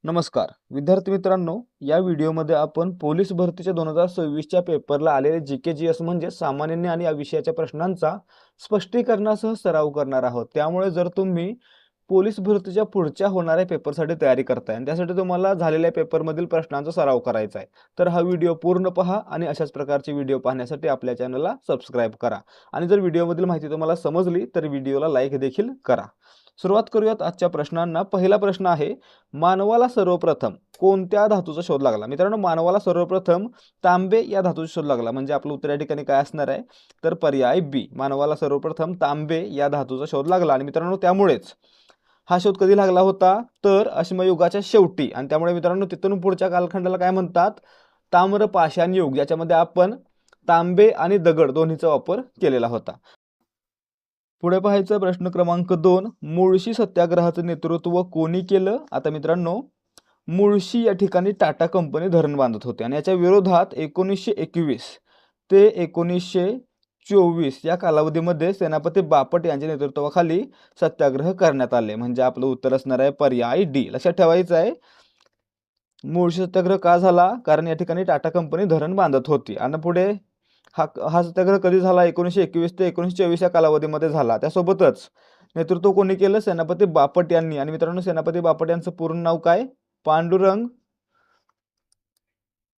नमस्कार विद्यार्थी मित्रांनो, या व्हिडिओमध्ये आपण पोलीस भरतीच्या 2026च्या पेपरला आलेले जीके म्हणजे सामान्य आणि या विषयाच्या प्रश्नांचा स्पष्टीकरणासह सराव करणार आहोत। त्यामुळे जर तुम्ही पोलीस भरतीच्या पुढच्या होणाऱ्या पेपरसाठी तयारी करताय आणि त्यासाठी तुम्हाला झालेल्या पेपरमधील प्रश्नांचा सराव करायचा आहे, तर हा व्हिडिओ पूर्ण पहा आणि अशाच प्रकारचे व्हिडिओ पाहण्यासाठी आपल्या चॅनलला सबस्क्राइब करा। आणि जर व्हिडिओमधील माहिती तुम्हाला समजली तर व्हिडिओला लाईक देखील करा। सुरुवात करूयात आजच्या प्रश्नांना। पहिला प्रश्न आहे, मानवाला सर्वप्रथम कोणत्या धातूचा शोध लागला? मित्रांनो, मानवाला सर्वप्रथम तांबे या धातूचा शोध लागला। म्हणजे आपलं उत्तर या ठिकाणी काय असणार आहे? तर पर्याय बी, मानवाला सर्वप्रथम तांबे या धातूचा शोध लागला। आणि मित्रांनो, त्यामुळेच हा शोध कधी लागला होता? तर अश्मयुगाच्या शेवटी। आणि त्यामुळे मित्रांनो, तिथून पुढच्या कालखंडाला काय म्हणतात? ताम्र पाषाण युग, ज्याच्यामध्ये आपण तांबे आणि दगड दोन्हीचा वापर केलेला होता। पुढे पाहायचं प्रश्न क्रमांक 2, मुळशी सत्याग्रहाचं नेतृत्व कोणी केलं? आता मित्रांनो, मुळशी या ठिकाणी टाटा कंपनी धरण बांधत होते आणि याच्या विरोधात 1921 ते 1924 या कालावधीमध्ये सेनापती बापट यांच्या नेतृत्वाखाली सत्याग्रह करण्यात आले। म्हणजे आपलं उत्तर असणार आहे पर्याय डी। लक्षात ठेवायचं आहे, मुळशी सत्याग्रह का झाला? कारण या ठिकाणी टाटा कंपनी धरण बांधत होती। आणि पुढे हा सत्याग्रह कधी झाला? 1921 ते 1924 या कालावधीमध्ये झाला। त्यासोबतच नेतृत्व कोणी केलं? सेनापती बापट यांनी। आणि मित्रांनो, सेनापती बापट यांचं पूर्ण नाव काय? पांडुरंग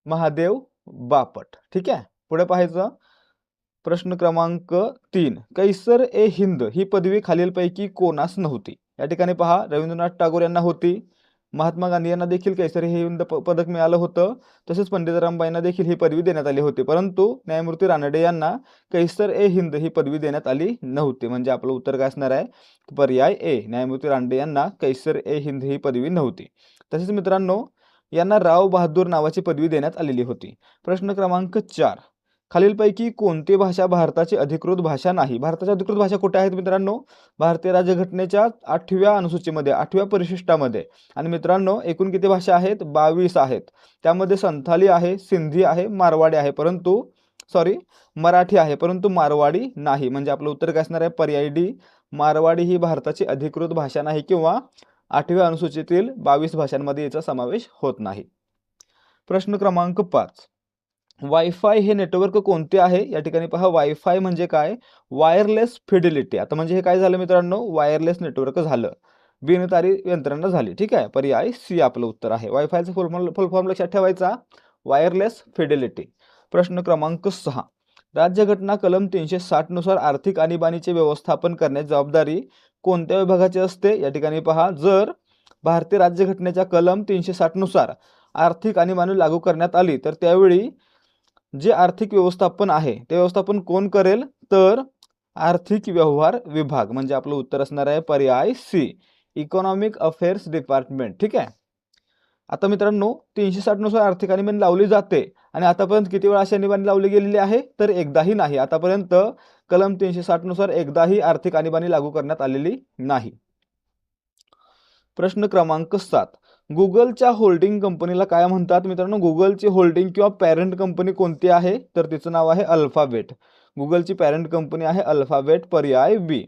महादेव बापट। ठीक आहे, पुढे पाहायचं प्रश्न क्रमांक 3, कैसर ए हिंद ही पदवी खालीलपैकी कोणास नव्हती? या ठिकाणी पहा, रवींद्रनाथ टागोर यांना होती, महात्मा गांधी यांना देखील कैसर ए हिंद पदक मिळालं होतं, तसेच पंडित रामबाईंना देखील ही पदवी देण्यात आली होती। परंतु न्यायमूर्ती रानडे यांना कैसर ए हिंद ही पदवी देण्यात आली नव्हती। म्हणजे आपलं उत्तर काय असणार आहे? पर्याय ए, न्यायमूर्ती रानडे यांना कैसर ए हिंद ही पदवी नव्हती। तसेच मित्रांनो, यांना राव बहादूर नावाची पदवी देण्यात आलेली होती। प्रश्न क्रमांक 4, खालीलपैकी कोणती भाषा भारताची अधिकृत भाषा नाही? भारताच्या अधिकृत भाषा कुठे आहेत मित्रांनो? भारतीय राज्यघटनेच्या 8व्या अनुसूचीमध्ये, 8व्या परिशिष्टामध्ये। आणि मित्रांनो, एकूण किती भाषा आहेत? 22 आहेत। त्यामध्ये संथाली आहे, सिंधी आहे, मारवाडी आहे, परंतु मराठी आहे, परंतु मारवाडी नाही। म्हणजे आपलं उत्तर काय असणार आहे? पर्याय डी, मारवाडी ही भारताची अधिकृत भाषा नाही किंवा 8व्या अनुसूचीतील 22 भाषांमध्ये याचा समावेश होत नाही। प्रश्न क्रमांक 5, वायफाय हे नेटवर्क कोणते आहे? या ठिकाणी पहा, वायफाय म्हणजे काय? Wireless Fidelity. आता म्हणजे हे काय झालं मित्रांनो? वायरलेस नेटवर्क झालं, बिनतारी यंत्रणा झाली। ठीक आहे, पर्याय सी आपलं उत्तर आहे। वायफायचं फुल फॉर्म लक्षात ठेवायचा, वायरलेस फिडेलिटी। प्रश्न क्रमांक 6, राज्यघटना कलम 360 नुसार आर्थिक आणीबाणीचे व्यवस्थापन करण्याची जबाबदारी कोणत्या विभागाची असते? या ठिकाणी पहा, जर भारतीय राज्यघटनेच्या कलम 360 नुसार आर्थिक आणीबाणी लागू करण्यात आली तर त्यावेळी जे आर्थिक व्यवस्थापन आहे ते व्यवस्थापन कोण करेल? तर आर्थिक व्यवहार विभाग। म्हणजे आपलं उत्तर असणार आहे पर्याय सी, इकॉनॉमिक अफेअर्स डिपार्टमेंट। ठीक आहे, आता मित्रांनो, 360 नुसार आर्थिक आणीबाणी लावली जाते आणि आतापर्यंत किती वेळा अशी आणीबाणी लावली गेलेली आहे? तर एकदाही नाही। आतापर्यंत कलम 360 नुसार एकदाही आर्थिक आणीबाणी लागू करण्यात आलेली नाही। प्रश्न क्रमांक 7, गुगलच्या होल्डिंग कंपनीला काय म्हणतात? मित्रांनो, गुगलची होल्डिंग किंवा पॅरेंट कंपनी कोणती आहे? तर तिचं नाव आहे अल्फाबेट। गुगलची पॅरेंट कंपनी आहे अल्फाबेट, पर्याय बी।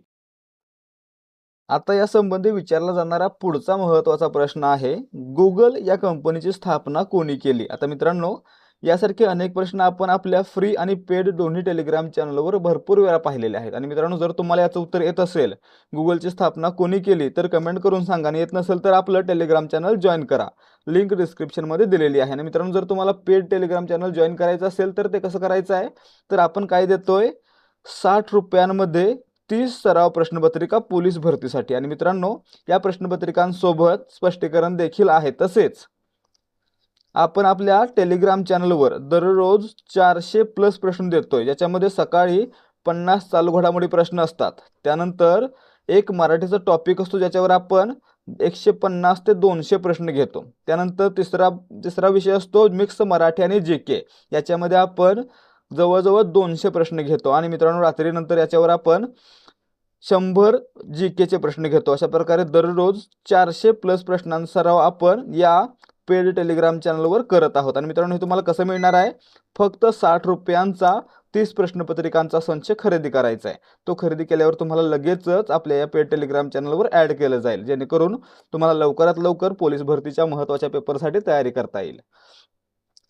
आता या संबंधी विचारला जाणारा पुढचा महत्त्वाचा प्रश्न आहे, गुगल या कंपनीची स्थापना कोणी केली? आता मित्रांनो, यासारखे अनेक प्रश्न आपण आपल्या फ्री आणि पेड दोन्ही टेलिग्राम चॅनलवर भरपूर वेळा पाहिलेले आहेत। आणि मित्रांनो, जर तुम्हाला याचं उत्तर येत असेल, गुगलची स्थापना कोणी केली, तर कमेंट करून सांगा। आणि येत नसेल तर आपलं टेलिग्राम चॅनल जॉईन करा, लिंक डिस्क्रिप्शनमध्ये दिलेली आहे। आणि मित्रांनो, जर तुम्हाला पेड टेलिग्राम चॅनल जॉईन करायचं असेल तर ते कसं करायचं आहे? तर आपण काय देतोय? 60 रुपयांमध्ये 30 सराव प्रश्नपत्रिका पोलीस भरतीसाठी। आणि मित्रांनो, या प्रश्नपत्रिकांसोबत स्पष्टीकरण देखील आहे। तसेच आपण आपल्या टेलिग्राम चॅनलवर दररोज 400+ प्रश्न देतोय, ज्याच्यामध्ये सकाळी 50 चालू घडामोडी प्रश्न असतात, त्यानंतर एक मराठीचा टॉपिक असतो ज्याच्यावर आपण 150 ते 200 प्रश्न घेतो, त्यानंतर तिसरा विषय असतो मिक्स मराठी आणि जीके, याच्यामध्ये आपण जवळजवळ 200 प्रश्न घेतो। आणि मित्रांनो, रात्रीनंतर याच्यावर आपण 100 जीकेचे प्रश्न घेतो। अशा प्रकारे दररोज 400+ प्रश्नांचा सराव आपण या पेड टेलिग्राम चॅनलवर करत आहोत। आणि मित्रांनो, हे तुम्हाला कसं मिळणार आहे? फक्त 60 रुपयांचा 30 प्रश्नपत्रिकांचा संच खरेदी करायचा आहे. तो खरेदी केल्यावर तुम्हाला लगेचच आपल्या या पेड टेलिग्राम चॅनलवर ॲड केलं जाईल, जेणेकरून तुम्हाला लवकरात लवकर पोलीस भरतीच्या महत्त्वाच्या पेपरसाठी तयारी करता येईल.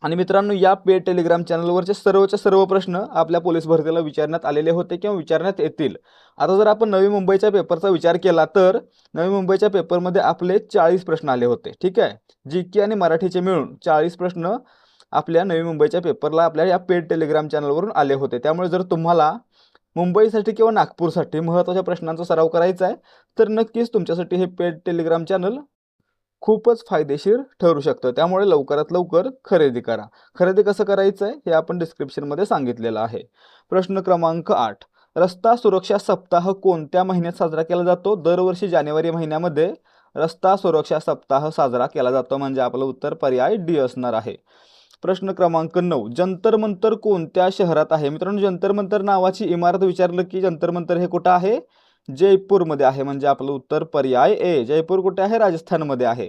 आणि मित्रांनो, या पेड टेलिग्राम चॅनलवरचे सर्वचे सर्व प्रश्न आपल्या पोलीस भरतीला विचारण्यात आलेले होते किंवा विचारण्यात येतील. आता जर आपण नवी मुंबईच्या पेपरचा विचार केला तर नवी मुंबईच्या पेपरमध्ये आपले 40 प्रश्न आले होते. ठीक आहे, जीके आणि मराठीचे मिळून 40 प्रश्न आपल्या नवी मुंबईच्या पेपरला आपल्या या पेड टेलिग्राम चॅनलवरून आले होते. त्यामुळे जर तुम्हाला मुंबईसाठी किंवा नागपूरसाठी महत्त्वाच्या प्रश्नांचा सराव करायचा आहे तर नक्कीच तुमच्यासाठी हे पेड टेलिग्राम चॅनल खूपच फायदेशीर ठरू शकतं. त्यामुळे लवकरात लवकर खरेदी करा. खरेदी कसं करायचं आहे हे आपण डिस्क्रिप्शनमध्ये सांगितलेलं आहे. प्रश्न क्रमांक 8. रस्ता सुरक्षा सप्ताह कोणत्या महिन्यात साजरा केला जातो? दरवर्षी जानेवारी महिन्यामध्ये रस्ता सुरक्षा सप्ताह साजरा केला जातो, म्हणजे आपलं उत्तर पर्याय डी असणार आहे. प्रश्न क्रमांक 9. जंतर मंतर कोणत्या शहरात आहे? मित्रांनो, जंतर मंतर नावाची इमारत विचारलं की जंतर मंतर हे कुठं आहे? जयपूरमध्ये आहे, म्हणजे आपलं उत्तर पर्याय ए. जयपूर कुठे आहे? राजस्थानमध्ये आहे.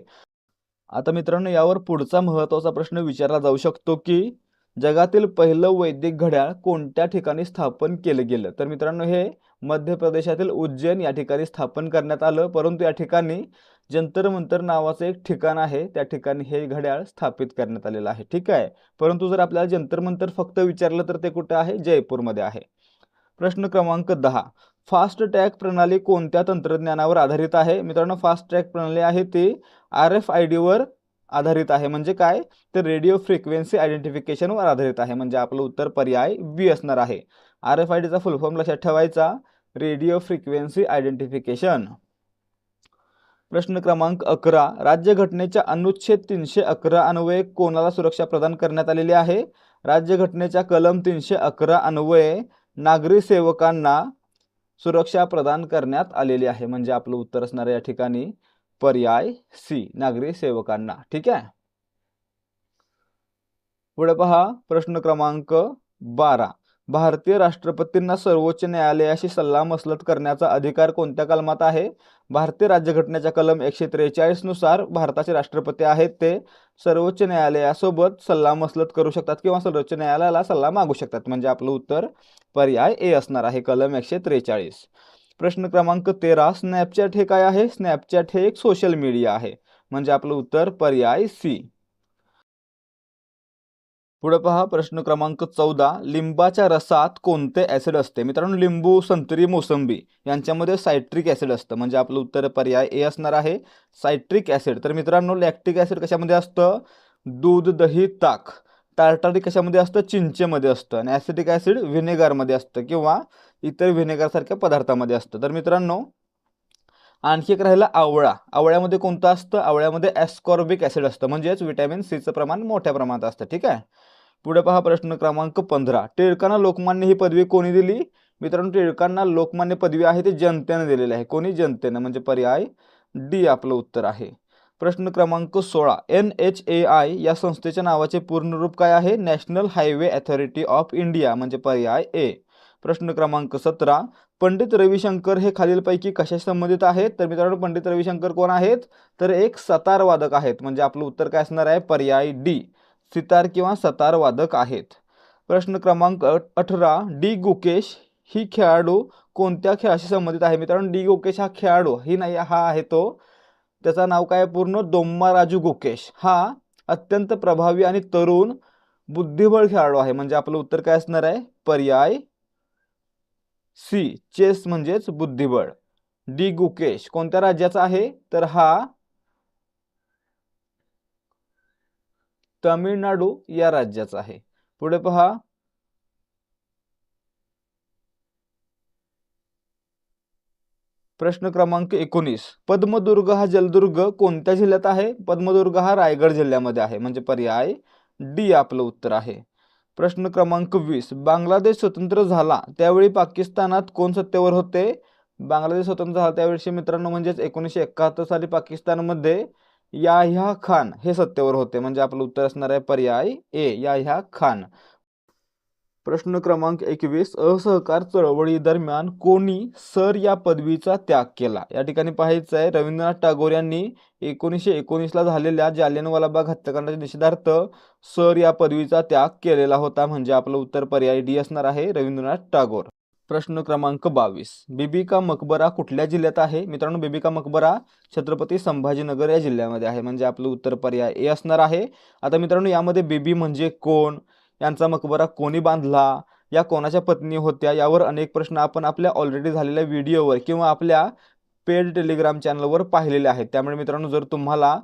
आता मित्रांनो, यावर पुढचा महत्त्वाचा प्रश्न विचारला जाऊ शकतो की जगातील पहिलं वैदिक घड्याळ कोणत्या ठिकाणी स्थापन केलं गेलं? तर मित्रांनो, हे मध्य प्रदेशातील उज्जैन या ठिकाणी स्थापन करण्यात आलं. परंतु या ठिकाणी जंतर मंतर नावाचं एक ठिकाण आहे, त्या ठिकाणी हे घड्याळ स्थापित करण्यात आलेलं आहे. ठीक आहे, परंतु जर आपल्याला जंतर मंतर फक्त विचारलं तर ते कुठे आहे? जयपूरमध्ये आहे. प्रश्न क्रमांक 10. फास्ट ट्रॅक प्रणाली कोणत्या तंत्रज्ञानावर आधारित आहे? मित्रांनो, फास्ट ट्रॅक प्रणाली आहे ती RFID वर आधारित आहे. म्हणजे काय? तर रेडिओ फ्रिक्वेन्सी आयडेंटिफिकेशनवर आधारित आहे, म्हणजे आपलं उत्तर पर्याय बी असणार आहे. RFIDचा फुल फॉर्म लक्षात ठेवायचा, रेडिओ फ्रिक्वेन्सी आयडेंटिफिकेशन. प्रश्न क्रमांक 11. राज्यघटनेच्या अनुच्छेद 311 अन्वये कोणाला सुरक्षा प्रदान करण्यात आलेली आहे? राज्यघटनेच्या कलम 311 अन्वये नागरी सेवकांना सुरक्षा प्रदान करण्यात आलेली आहे, म्हणजे आपलं उत्तर असणार या ठिकाणी पर्याय सी, नागरी सेवकांना. ठीक आहे, पुढे पहा. प्रश्न क्रमांक 12. भारतीय राष्ट्रपतींना सर्वोच्च न्यायालयाशी सल्लामसलत करण्याचा अधिकार कोणत्या कलमात आहे? भारतीय राज्यघटनेच्या कलम 143 नुसार भारताचे राष्ट्रपती आहेत ते सर्वोच्च न्यायालयासोबत सल्लामसलत करू शकतात किंवा सर्वोच्च न्यायालयाला सल्ला मागू शकतात, म्हणजे आपलं उत्तर पर्याय ए असणार आहे, कलम 143. प्रश्न क्रमांक 13. स्नॅपचॅट हे काय आहे? स्नॅपचॅट हे एक सोशल मीडिया आहे, म्हणजे आपलं उत्तर पर्याय सी. पुढे पहा. प्रश्न क्रमांक 14. लिंबाच्या रसात कोणते ऍसिड असते? मित्रांनो, लिंबू, संत्री, मोसंबी यांच्यामध्ये सायट्रिक ऍसिड असतं, म्हणजे आपलं उत्तर पर्याय ए असणार आहे, सायट्रिक ऍसिड. तर मित्रांनो, लॅक्टिक ऍसिड कशामध्ये असतं? दूध, दही, ताक. टार्टारिक कशामध्ये असतं? चिंचेमध्ये असतं. आणि ऍसिटिक ऍसिड व्हिनेगारमध्ये असतं किंवा इतर व्हिनेगार सारख्या पदार्थामध्ये असतं. तर मित्रांनो, आणखी एक राहिला आवळा. आवळ्यामध्ये कोणतं असतं? आवळ्यामध्ये ॲस्कॉर्बिक ऍसिड असतं, म्हणजेच व्हिटॅमिन सीचं प्रमाण मोठ्या प्रमाणात असतं. ठीक आहे, पुढे पहा. प्रश्न क्रमांक 15. टिळकांना लोकमान्य ही पदवी कोणी दिली? मित्रांनो, टिळकांना लोकमान्य पदवी आहे ती जनतेने दिलेली आहे. कोणी? जनतेने, म्हणजे पर्याय डी आपलं उत्तर आहे. प्रश्न क्रमांक 16. NHAI या संस्थेच्या नावाचे पूर्ण रूप काय आहे? National highway authority of India, म्हणजे पर्याय ए. प्रश्न क्रमांक 17. पंडित रविशंकर हे खालीलपैकी कशाशी संबंधित आहेत? तर मित्रांनो, पंडित रविशंकर कोण आहेत? तर एक सतार वादक आहेत, म्हणजे आपलं उत्तर काय असणार आहे? पर्याय डी, सितार किंवा सतार वादक आहेत. प्रश्न क्रमांक 18. डी गुकेश ही खेळाडू कोणत्या खेळाशी संबंधित आहे? मित्रांनो, डी गुकेश हा खेळाडू ही नाही, हा आहे तो, त्याचं नाव काय पूर्ण? दोम्माराजू गुकेश. हा अत्यंत प्रभावी आणि तरुण बुद्धिबळ खेळाडू आहे, म्हणजे आपलं उत्तर काय असणार आहे? पर्याय सी, चेस म्हणजेच बुद्धिबळ. डी गुकेश कोणत्या राज्याचा आहे? तर हा तामिळनाडू या राज्याचा आहे. पुढे पहा. प्रश्न क्रमांक 19. पद्मदुर्ग हा जलदुर्ग कोणत्या जिल्ह्यात आहे? पद्मदुर्ग हा रायगड जिल्ह्यामध्ये आहे, म्हणजे पर्याय डी आपलं उत्तर आहे. प्रश्न क्रमांक 20. बांगलादेश स्वतंत्र झाला त्यावेळी पाकिस्तानात कोण सत्तेवर होते? बांगलादेश स्वतंत्र झाला त्यावेळी मित्रांनो, म्हणजेच 1971 साली पाकिस्तानमध्ये याह्या खान हे सत्तेवर होते, म्हणजे आपलं उत्तर असणार आहे पर्याय ए, याह्या खान. प्रश्न क्रमांक 21, असहकार चळवळी दरम्यान कोणी सर या पदवीचा त्याग केला? या ठिकाणी पाहायचं आहे, रवींद्रनाथ टागोर यांनी 1919ला झालेल्या जालियनवाला बाग हत्याकांडाच्या निषेधार्थ सर या पदवीचा त्याग केलेला होता. म्हणजे आपलं उत्तर पर्याय डी असणार आहे, रवींद्रनाथ टागोर. प्रश्न क्रमांक 22, बीबी का मकबरा कुठल्या जिल्ह्यात आहे? मित्रांनो, बीबी का मकबरा छत्रपती संभाजीनगर या जिल्ह्यामध्ये आहे. म्हणजे आपलं उत्तर पर्याय ए असणार आहे. आता मित्रांनो, यामध्ये बीबी म्हणजे कोण, यांचा मकबरा कोणी बांधला, या कोणाच्या पत्नी होत्या, यावर अनेक प्रश्न आपण आपल्या ऑलरेडी झालेल्या व्हिडिओवर किंवा आपल्या पेड टेलिग्राम चॅनलवर पाहिलेले आहेत. त्यामुळे मित्रांनो, जर तुम्हाला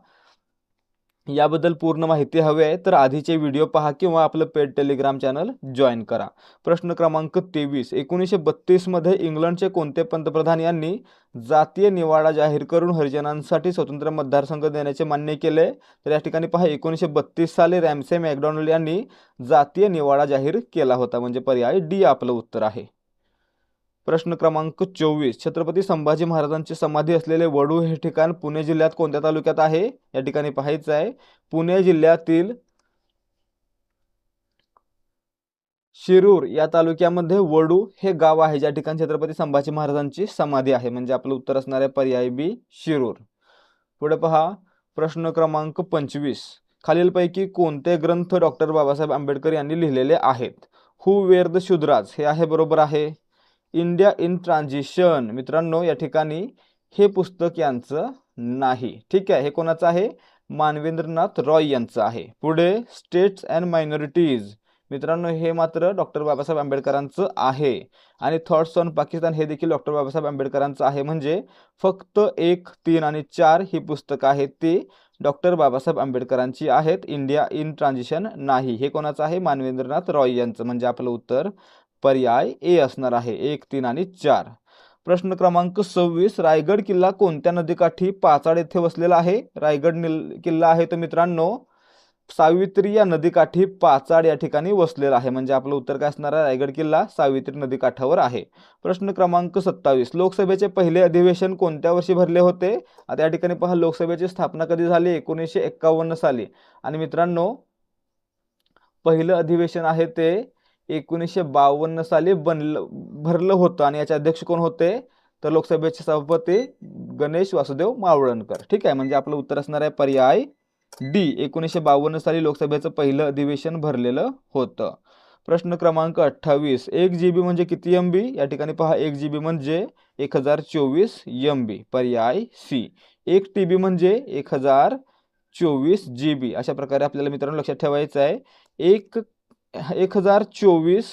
याबद्दल पूर्ण माहिती हवी आहे तर आधीचे व्हिडिओ पहा किंवा आपलं पेड टेलिग्राम चॅनल जॉईन करा. प्रश्न क्रमांक 23, 1932 मध्ये इंग्लंडचे कोणते पंतप्रधान यांनी जातीय निवाडा जाहीर करून हरिजनांसाठी स्वतंत्र मतदारसंघ देण्याचे मान्य केले? तर या ठिकाणी पहा, 1932 साली रॅमसे मॅकडॉनल्ड यांनी जातीय निवाडा जाहीर केला होता. म्हणजे पर्याय डी आपलं उत्तर आहे. प्रश्न क्रमांक 24, छत्रपती संभाजी महाराजांची समाधी असलेले वडू हे ठिकाण पुणे जिल्ह्यात कोणत्या तालुक्यात आहे? या ठिकाणी पाहायचं आहे, पुणे जिल्ह्यातील शिरूर या तालुक्यामध्ये वडू हे गाव आहे, ज्या ठिकाणी छत्रपती संभाजी महाराजांची समाधी आहे. म्हणजे आपलं उत्तर असणार आहे पर्याय बी, शिरूर. पुढे पहा, प्रश्न क्रमांक 25, खालीलपैकी कोणते ग्रंथ डॉक्टर बाबासाहेब आंबेडकर यांनी लिहिलेले आहेत? हू वेअर द शूद्राज हे आहे, बरोबर आहे. इंडिया इन ट्रान्झिशन, मित्रांनो या ठिकाणी हे पुस्तक यांचं नाही. ठीक आहे, हे कोणाचं आहे? मानवेंद्रनाथ रॉय यांचं आहे. पुढे स्टेट्स अँड मायनॉरिटीज, मित्रांनो हे मात्र डॉक्टर बाबासाहेब आंबेडकरांचं आहे. आणि थॉट्स ऑन पाकिस्तान हे देखील डॉक्टर बाबासाहेब आंबेडकरांचं आहे. म्हणजे फक्त 1, 3 आणि 4 ही पुस्तकं आहेत ती डॉक्टर बाबासाहेब आंबेडकरांची आहेत. इंडिया इन ट्रान्झिशन नाही. हे कोणाचं आहे? मानवेंद्रनाथ रॉय यांचं. म्हणजे आपलं उत्तर पर्याय ए असणार आहे, 1, 3 आणि 4. प्रश्न क्रमांक 26, रायगड किल्ला कोणत्या नदीकाठी पाचाड येथे वसलेला आहे? रायगड किल्ला आहे तो मित्रांनो सावित्री या नदीकाठी पाचाड या ठिकाणी वसलेला आहे. म्हणजे आपलं उत्तर काय असणार आहे? रायगड किल्ला सावित्री नदीकाठावर आहे. प्रश्न क्रमांक 27, लोकसभेचे पहिले अधिवेशन कोणत्या वर्षी भरले होते? आता या ठिकाणी पहा, लोकसभेची स्थापना कधी झाली? 1951 साली. आणि मित्रांनो पहिलं अधिवेशन आहे ते 1952 साली भरलं होतं. आणि याचे अध्यक्ष कोण होते? तर लोकसभेचे सभापती गणेश वासुदेव मावळणकर. ठीक आहे, म्हणजे आपलं उत्तर असणार आहे पर्याय डी, 1952 साली लोकसभेचं पहिलं अधिवेशन भरलेलं होतं. प्रश्न क्रमांक 28, 1 GB म्हणजे किती MB? या ठिकाणी पहा, 1 GB म्हणजे 1024 MB, पर्याय सी. 1 TB म्हणजे 1024 GB. अशा प्रकारे आपल्याला मित्रांनो लक्षात ठेवायचं आहे. 1024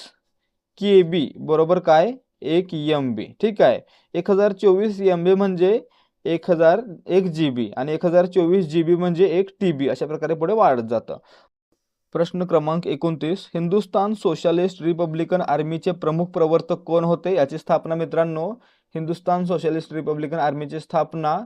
KB बरोबर काय? 1 MB. ठीक आहे, 1024 MB म्हणजे 1 GB आणि 1024 GB म्हणजे 1 TB. अशा प्रकारे पुढे वाढत जातं. प्रश्न क्रमांक 29, हिंदुस्थान सोशलिस्ट रिपब्लिकन आर्मीचे प्रमुख प्रवर्तक कोण होते? याची स्थापना मित्रांनो, हिंदुस्थान सोशलिस्ट रिपब्लिकन आर्मीची स्थापना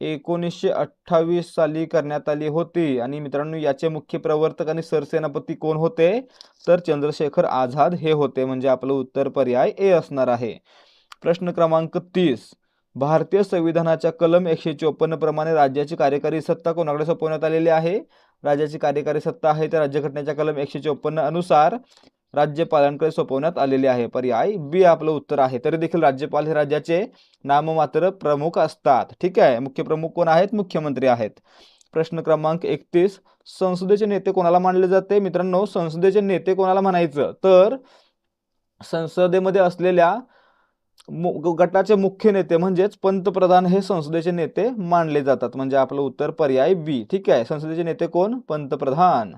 1928 साली करण्यात आली होती. आणि मित्रांनो याचे मुख्य प्रवर्तक आणि सरसेनापती कोण होते? तर चंद्रशेखर आझाद हे होते. म्हणजे आपलं उत्तर पर्याय ए असणार आहे. प्रश्न क्रमांक 30, भारतीय संविधानाच्या कलम 154 प्रमाणे राज्याची कार्यकारी सत्ता कोणाकडे सोपवण्यात आलेली आहे? राज्याची कार्यकारी सत्ता आहे त्या राज्यघटनेच्या कलम 154 अनुसार राज्यपालांकडे सोपवण्यात आलेली आहे. पर्याय बी आपलं उत्तर आहे. तरी देखील राज्यपाल हे राज्याचे नाममात्र प्रमुख असतात. ठीक आहे, मुख्य प्रमुख कोण आहेत? मुख्यमंत्री आहेत. प्रश्न क्रमांक 31, संसदेचे नेते कोणाला मानले जाते? मित्रांनो संसदेचे नेते कोणाला म्हणायचं? तर संसदेमध्ये असलेल्या गटाचे मुख्य नेते म्हणजेच पंतप्रधान हे संसदेचे नेते मानले जातात. म्हणजे आपलं उत्तर पर्याय बी. ठीक आहे, संसदेचे नेते कोण? पंतप्रधान.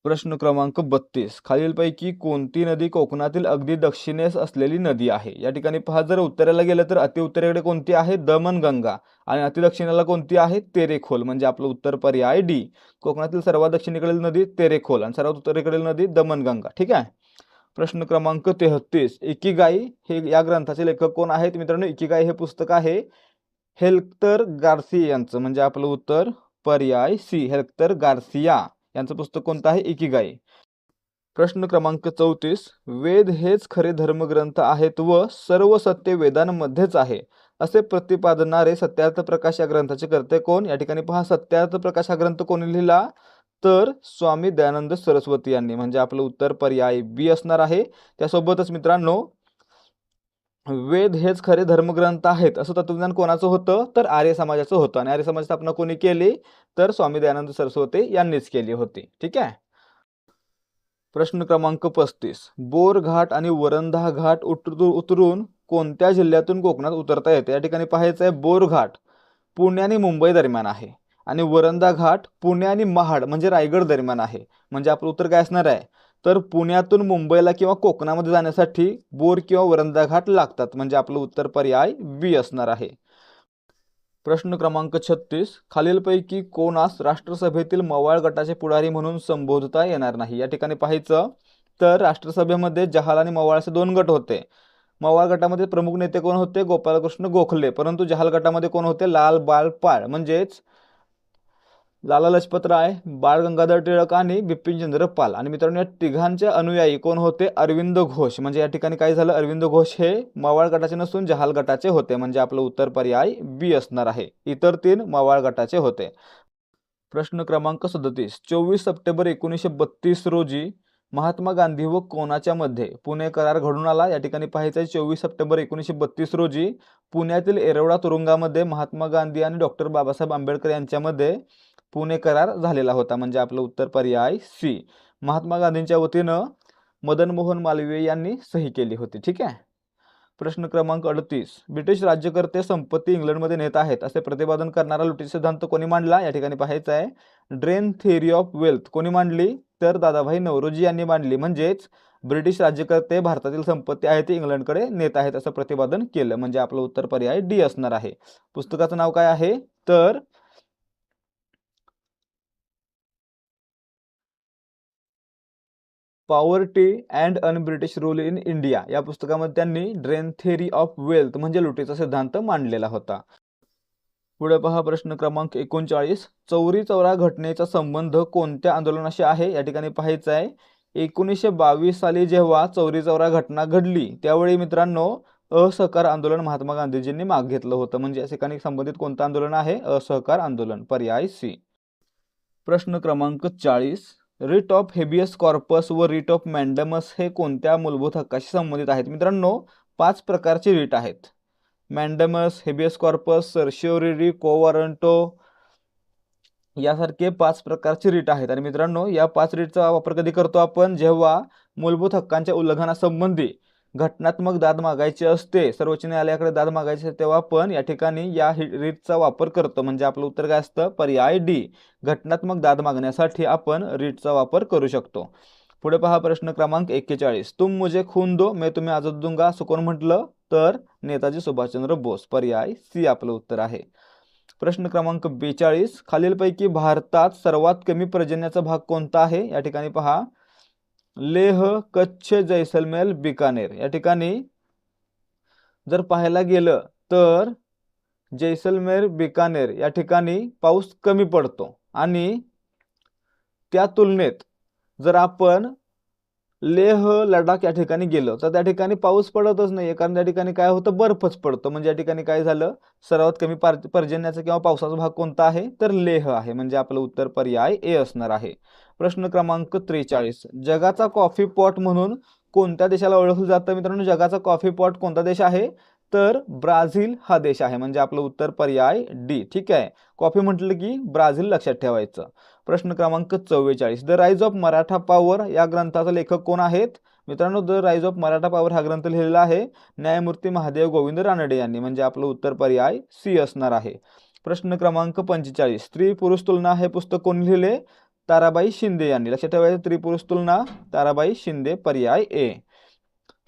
प्रश्न क्रमांक 32, खालीलपैकी कोणती नदी कोकणातील अगदी दक्षिणेस असलेली नदी आहे? या ठिकाणी पहा, जर उत्तरेला गेलं तर अति उत्तरेकडे कोणती आहे? दमणगंगा. आणि अति दक्षिणेला कोणती आहे? तेरेखोल. म्हणजे आपलं उत्तर पर्याय डी. कोकणातील सर्वात दक्षिणेकडील नदी तेरेखोल आणि सर्वात उत्तरेकडील नदी दमणगंगा. ठीक आहे. प्रश्न क्रमांक 33, इकिगाई हे या ग्रंथाचे लेखक कोण आहेत? मित्रांनो इकिगाई हे पुस्तक आहे हेक्टर गार्सिया यांचं. म्हणजे आपलं उत्तर पर्याय सी, हेक्टर गार्सिया यांचं पुस्तक कोणतं आहे? इकिगाई. प्रश्न क्रमांक 34, वेद हेच खरे धर्मग्रंथ आहेत व सर्व सत्य वेदांमध्येच आहे असे प्रतिपादणारे सत्यार्थ प्रकाश या ग्रंथाचे कर्ते कोण? या ठिकाणी पहा, सत्यार्थ प्रकाश हा ग्रंथ कोणी लिहिला? तर स्वामी दयानंद सरस्वती यांनी, म्हणजे आपलं उत्तर पर्याय बी असणार आहे. त्यासोबतच मित्रांनो, वेद हेच खरे धर्मग्रंथ आहेत असं तत्वज्ञान कोणाचं होतं, तर आर्य समाजाचं होतं. आणि आर्य समाज स्थापना कोणी केली, तर स्वामी दयानंद सरस्वती यांनीच केली होती. ठीक आहे. प्रश्न क्रमांक 35, बोरघाट आणि वरंधा घाट उतरून कोणत्या जिल्ह्यातून कोकणात उतरता येते? या ठिकाणी पाहायचं आहे, बोरघाट पुणे आणि मुंबई दरम्यान आहे आणि वरंधा घाट पुणे आणि महाड म्हणजे रायगड दरम्यान आहे. म्हणजे आपलं उत्तर काय असणार आहे, तर पुण्यातून मुंबईला किंवा कोकणामध्ये जाण्यासाठी बोर किंवा वरंधा घाट लागतात. म्हणजे आपलं उत्तर पर्याय बी असणार आहे. प्रश्न क्रमांक 36, खालीलपैकी कोणास राष्ट्रसभेतील मवाळ गटाचे पुढारी म्हणून संबोधता येणार नाही? या ठिकाणी पाहायचं, तर राष्ट्रसभेमध्ये जहाल आणि मवाळ असे दोन गट होते. मवाळ गटामध्ये प्रमुख नेते कोण होते, गोपालकृष्ण गोखले. परंतु जहाल गटामध्ये कोण होते, लाल बाळ पाळ म्हणजेच लाला लजपत राय, बाळ गंगाधर टिळक आणि बिपिनचंद्र पाल. आणि मित्रांनो, या तिघांचे अनुयायी कोण होते, अरविंद घोष. म्हणजे या ठिकाणी काय झालं, अरविंद घोष हे मवाळ गटाचे नसून जहाल गटाचे होते. म्हणजे आपलं उत्तर पर्याय बी असणार आहे. इतर तीन मवाळ गटाचे होते. प्रश्न क्रमांक 37, 24 सप्टेंबर 1932 रोजी महात्मा गांधी व कोणाच्या मध्ये पुणे करार घडून आला? या ठिकाणी पाहायचं आहे, 24 सप्टेंबर 1932 रोजी पुण्यातील येरवडा तुरुंगामध्ये महात्मा गांधी आणि डॉक्टर बाबासाहेब आंबेडकर यांच्यामध्ये पुणे करार झालेला होता. म्हणजे आपलं उत्तर पर्याय सी. महात्मा गांधींच्या वतीनं मदन मोहन मालवीय यांनी सही केली होती. ठीक आहे. प्रश्न क्रमांक 38, ब्रिटिश राज्यकर्ते संपत्ती इंग्लंडमध्ये नेत आहेत असे प्रतिपादन करणारा लुटी सिद्धांत कोणी मांडला? या ठिकाणी पाहायचं आहे, ड्रेन थेअरी ऑफ वेल्थ कोणी मांडली, तर दादाभाई नौरोजी यांनी मांडली. म्हणजेच ब्रिटिश राज्यकर्ते भारतातील संपत्ती आहे ती इंग्लंडकडे नेत आहेत असं प्रतिपादन केलं. म्हणजे आपलं उत्तर पर्याय डी असणार आहे. पुस्तकाचं नाव काय आहे, तर poverty and un British rule in India या पुस्तकामध्ये त्यांनी ड्रेन थेअरी ऑफ वेल्थ म्हणजे लुटीचा सिद्धांत मांडलेला होता. पुढे पहा, प्रश्न क्रमांक 39, चौरी चौरा घटनेचा संबंध कोणत्या आंदोलनाशी आहे? या ठिकाणी पाहायचं आहे, 1922 साली जेव्हा चौरी चौरा घटना घडली त्यावेळी मित्रांनो असहकार आंदोलन महात्मा गांधीजींनी मागे घेतलं होतं. म्हणजे या ठिकाणी संबंधित कोणतं आंदोलन आहे, असहकार आंदोलन. पर्याय सी. प्रश्न क्रमांक 40, रिट ऑफ हेबियस कॉर्पस व रिट ऑफ मॅन्डमस हे कोणत्या मूलभूत हक्काशी संबंधित आहेत? मित्रांनो, 5 प्रकारचे रिट आहेत. मॅन्डमस, हेबियस कॉर्पस, सर्शिओरी, को वॉरंटो यासारखे 5 प्रकारचे रिट आहेत. आणि मित्रांनो, या 5 रिटचा वापर कधी करतो आपण, जेव्हा मूलभूत हक्कांच्या उल्लंघनासंबंधी घटनात्मक दाद मागायची असते, सर्वोच्च न्यायालयाकडे दाद मागायची असते, तेव्हा आपण या ठिकाणी या रिटचा वापर करतो. म्हणजे आपलं उत्तर काय असतं, पर्याय डी. घटनात्मक दाद मागण्यासाठी आपण रिटचा वापर करू शकतो. पुढे पहा, प्रश्न क्रमांक 41, तुम मुझे खून दो मैं तुम्हें आजादी दूंगा असं कोण म्हटलं, तर नेताजी सुभाषचंद्र बोस. पर्याय सी आपलं उत्तर आहे. प्रश्न क्रमांक 42, खालीलपैकी भारतात सर्वात कमी पर्जन्याचा भाग कोणता आहे? या ठिकाणी पहा, लेह, कच्छ, जैसलमेर, बिकानेर. या ठिकाणी जर पाहायला गेलं तर जैसलमेर, बिकानेर या ठिकाणी पाऊस कमी पडतो. आणि त्या तुलनेत जर आपण लेह, लडाख या ठिकाणी गेलो तर त्या ठिकाणी पाऊस पडतच नाहीये, कारण त्या ठिकाणी काय होतं, बर्फच पडतो. म्हणजे या ठिकाणी काय झालं, सर्वात कमी पर्जन्याचा किंवा पावसाचा भाग कोणता आहे, तर लेह आहे. म्हणजे आपलं उत्तर पर्याय ए असणार आहे. प्रश्न क्रमांक 43, जगाचा कॉफी पॉट म्हणून कोणत्या देशाला ओळखलं जातं? मित्रांनो, जगाचा कॉफी पॉट कोणता देश आहे, तर ब्राझील हा देश आहे. म्हणजे आपलं उत्तर पर्याय डी. ठीक आहे, कॉफी म्हटलं की ब्राझील लक्षात ठेवायचं. प्रश्न क्रमांक 44, the rise of Maratha power या ग्रंथाचा लेखक कोण आहेत? मित्रांनो, the rise of Maratha power हा ग्रंथ लिहिलेला आहे न्यायमूर्ती महादेव गोविंद रानडे यांनी. म्हणजे आपलं उत्तर पर्याय सी असणार आहे. प्रश्न क्रमांक 45, स्त्री पुरुष तुलना हे पुस्तक कोण लिहिले? ताराबाई शिंदे यांनी. लक्षात ठेवायचं, स्त्री पुरुष तुलना ताराबाई शिंदे. पर्याय ए.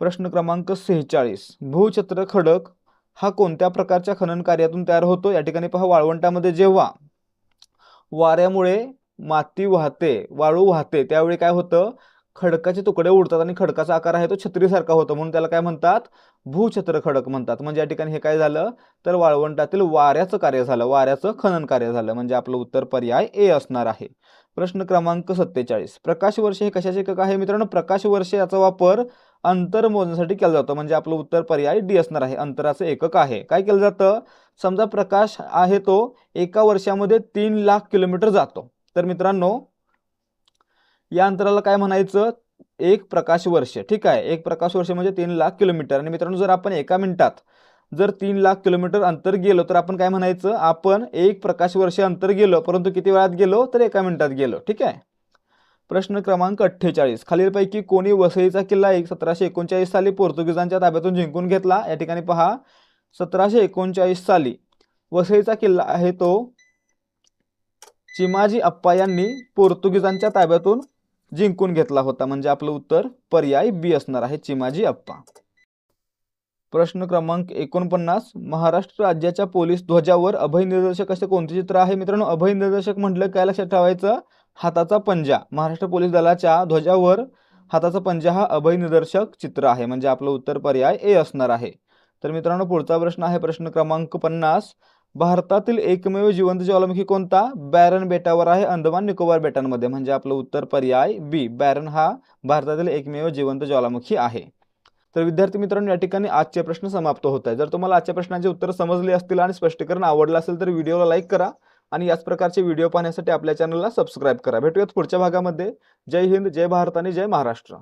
प्रश्न क्रमांक 46, भूछत्र खडक हा कोणत्या प्रकारच्या खनन कार्यातून तयार होतो? या ठिकाणी पहा, वाळवंटामध्ये जेव्हा वाऱ्यामुळे माती वाहते, वाळू वाहते, त्यावेळी काय होतं, खडकाचे तुकडे उडतात आणि खडकाचा आकार आहे तो छत्रीसारखा होतो, म्हणून त्याला काय म्हणतात, भूछत्र खडक म्हणतात. म्हणजे या ठिकाणी हे काय झालं, तर वाळवंटातील वाऱ्याचं कार्य झालं, वाऱ्याचं खनन कार्य झालं. म्हणजे आपलं उत्तर पर्याय ए असणार आहे. प्रश्न क्रमांक 47, प्रकाश वर्ष हे कशाचे एकक आहे? मित्रांनो, प्रकाश वर्ष याचा वापर अंतर मोजण्यासाठी केला जातो. म्हणजे आपलं उत्तर पर्याय डी असणार आहे, अंतराचं एकक आहे. काय केलं जातं, समजा प्रकाश आहे तो एका वर्षामध्ये 3 लाख किलोमीटर जातो, तर मित्रांनो या अंतराला काय म्हणायचं? 1 प्रकाश वर्ष. ठीक आहे, 1 प्रकाश वर्ष म्हणजे 3 लाख किलोमीटर. आणि मित्रांनो, जर आपण एका मिनिटात जर 3 लाख किलोमीटर अंतर गेलो तर आपण काय म्हणायचं? आपण 1 प्रकाश वर्ष अंतर गेलो, परंतु किती वेळात गेलो? तर एका मिनिटात गेलो. ठीक आहे. प्रश्न क्रमांक 48. खालीलपैकी कोणी वसईचा किल्ला 1739 साली पोर्तुगीजांच्या ताब्यातून जिंकून घेतला? या ठिकाणी पहा, 1739 साली वसईचा किल्ला आहे तो चिमाजी अप्पा यांनी पोर्तुगीजांच्या ताब्यातून जिंकून घेतला होता. म्हणजे आपलं उत्तर पर्याय बी असणार आहे, चिमाजी अप्पा. प्रश्न क्रमांक 49. महाराष्ट्र राज्याच्या पोलीस ध्वजावर अभय निर्देशक असे कोणते चित्र आहे? मित्रांनो, अभय निर्देशक म्हटलं काय लक्षात ठेवायचं? हाताचा पंजा. महाराष्ट्र पोलीस दलाच्या ध्वजावर हाताचा पंजा हा अभय निर्देशक चित्र आहे. म्हणजे आपलं उत्तर पर्याय ए असणार आहे. तर मित्रांनो, पुढचा प्रश्न आहे प्रश्न क्रमांक 50. भारतातील एकमेव जिवंत ज्वालामुखी कोणता? बॅरन बेटावर आहे, अंदमान निकोबार बेटांमध्ये. म्हणजे आपलं उत्तर पर्याय बी, बॅरन हा भारतातील एकमेव जिवंत ज्वालामुखी आहे. तर विद्यार्थी मित्रांनो, या ठिकाणी आजचे प्रश्न समाप्त होत आहे. जर तुम्हाला आजच्या प्रश्नांचे उत्तर समजले असतील आणि स्पष्टीकरण आवडलं असेल तर व्हिडिओला लाईक करा आणि याच प्रकारचे व्हिडिओ पाहण्यासाठी आपल्या चॅनलला सबस्क्राईब करा. भेटूयात पुढच्या भागामध्ये. जय हिंद, जय भारत आणि जय महाराष्ट्र.